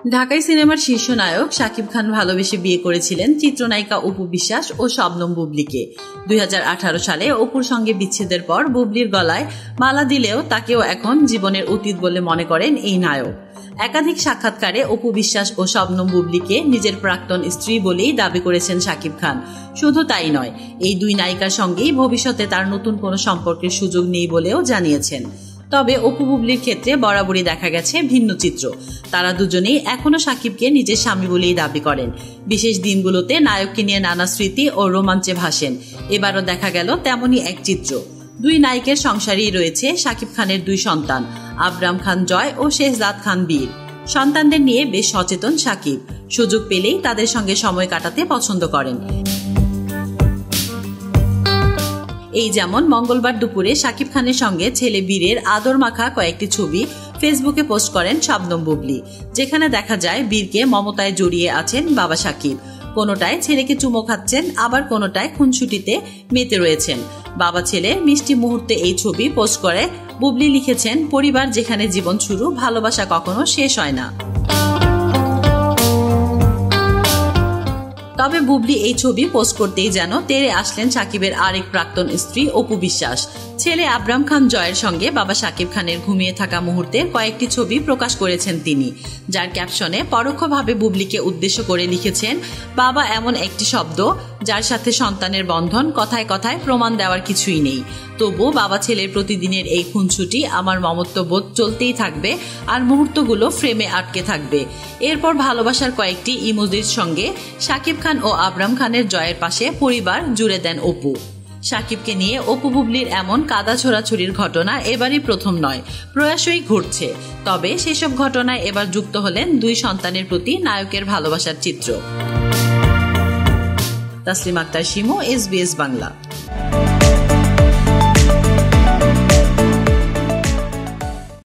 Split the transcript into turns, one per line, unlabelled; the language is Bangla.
ঢাকাই সিনেমার শীর্ষ নায়ক শাকিব খান ভালোবেসে বিয়ে করেছিলেন চিত্রনায়িকা অপু বিশ্বাস ও শবনম বুবলীকে। 2018 সালে অপুর সঙ্গে বিচ্ছেদের পর বুবলীর গলায় মালা দিলেও তাকেও এখন জীবনের অতীত বলে মনে করেন এই নায়ক। একাধিক সাক্ষাৎকারে অপু বিশ্বাস ও শবনম বুবলীকে নিজের প্রাক্তন স্ত্রী বলেই দাবি করেছেন শাকিব খান। শুধু তাই নয়, এই দুই নায়িকার সঙ্গেই ভবিষ্যতে তার নতুন কোনো সম্পর্কের সুযোগ নেই বলেও জানিয়েছেন। তবে অপু বুবলীর ক্ষেত্রে বরাবরই দেখা গেছে ভিন্ন চিত্র। তারা দুজনেই এখনো শাকিবকে নিজের স্বামী বলেই দাবি করেন। বিশেষ দিনগুলোতে নায়ককে নিয়ে নানা স্মৃতি ও রোমাঞ্চে ভাসেন। এবারও দেখা গেল তেমনই এক চিত্র। দুই নায়িকের সংসারেই রয়েছে শাকিব খানের দুই সন্তান, আবরাম খান জয় ও শেহজাদ খান বীর। সন্তানদের নিয়ে বেশ সচেতন শাকিব। সুযোগ পেলেই তাদের সঙ্গে সময় কাটাতে পছন্দ করেন। এই যেমন মঙ্গলবার দুপুরে শাকিব খানের সঙ্গে ছেলে বীরের আদর মাখা কয়েকটি ছবি ফেসবুকে পোস্ট করেন শবনম বুবলী, যেখানে দেখা যায় বীরকে মমতায় জড়িয়ে আছেন বাবা শাকিব। কোনোটায় ছেলেকে চুমো খাচ্ছেন, আবার কোনোটায় খুনসুটিতে মেতে রয়েছেন। বাবা ছেলের মিষ্টি মুহূর্তে এই ছবি পোস্ট করে বুবলী লিখেছেন, পরিবার যেখানে জীবন শুরু, ভালোবাসা কখনো শেষ হয় না। তবে বুবলী এই ছবি পোস্ট করতেই যেন তেড়ে আসলেন শাকিবের আরেক প্রাক্তন স্ত্রী অপু বিশ্বাস। ছেলে আবরাম খান জয়ের সঙ্গে বাবা শাকিব খানের ঘুমিয়ে থাকা মুহূর্তের কয়েকটি ছবি প্রকাশ করেছেন তিনি, যার ক্যাপশনে পরোক্ষভাবে বুবলীকে উদ্দেশ্য করে লিখেছেন, বাবা এমন একটি শব্দ যার সাথে সন্তানের বন্ধন, কথায় কথায় প্রমাণ দেওয়ার কিছুই নেই। তবু বাবা ছেলের প্রতিদিনের এই খুনসুটি, আমার মমত্ববোধ চলতেই থাকবে আর মুহূর্তগুলো ফ্রেমে আটকে থাকবে। এরপর ভালোবাসার কয়েকটি ইমোজির সঙ্গে শাকিব খান ও আবরাম খানের জয়ের পাশে পরিবার জুড়ে দেন অপু। শাকিবকে নিয়ে অপু বুবলীর এমন কাদা ছোড়াছুড়ির ঘটনা এবারই প্রথম নয়, প্রয়াসই ঘটছে। তবে সেসব ঘটনায় এবার যুক্ত হলেন দুই সন্তানের প্রতি নায়কের ভালোবাসার চিত্র। তাসলিমা আক্তার শিমু, SBS বাংলা।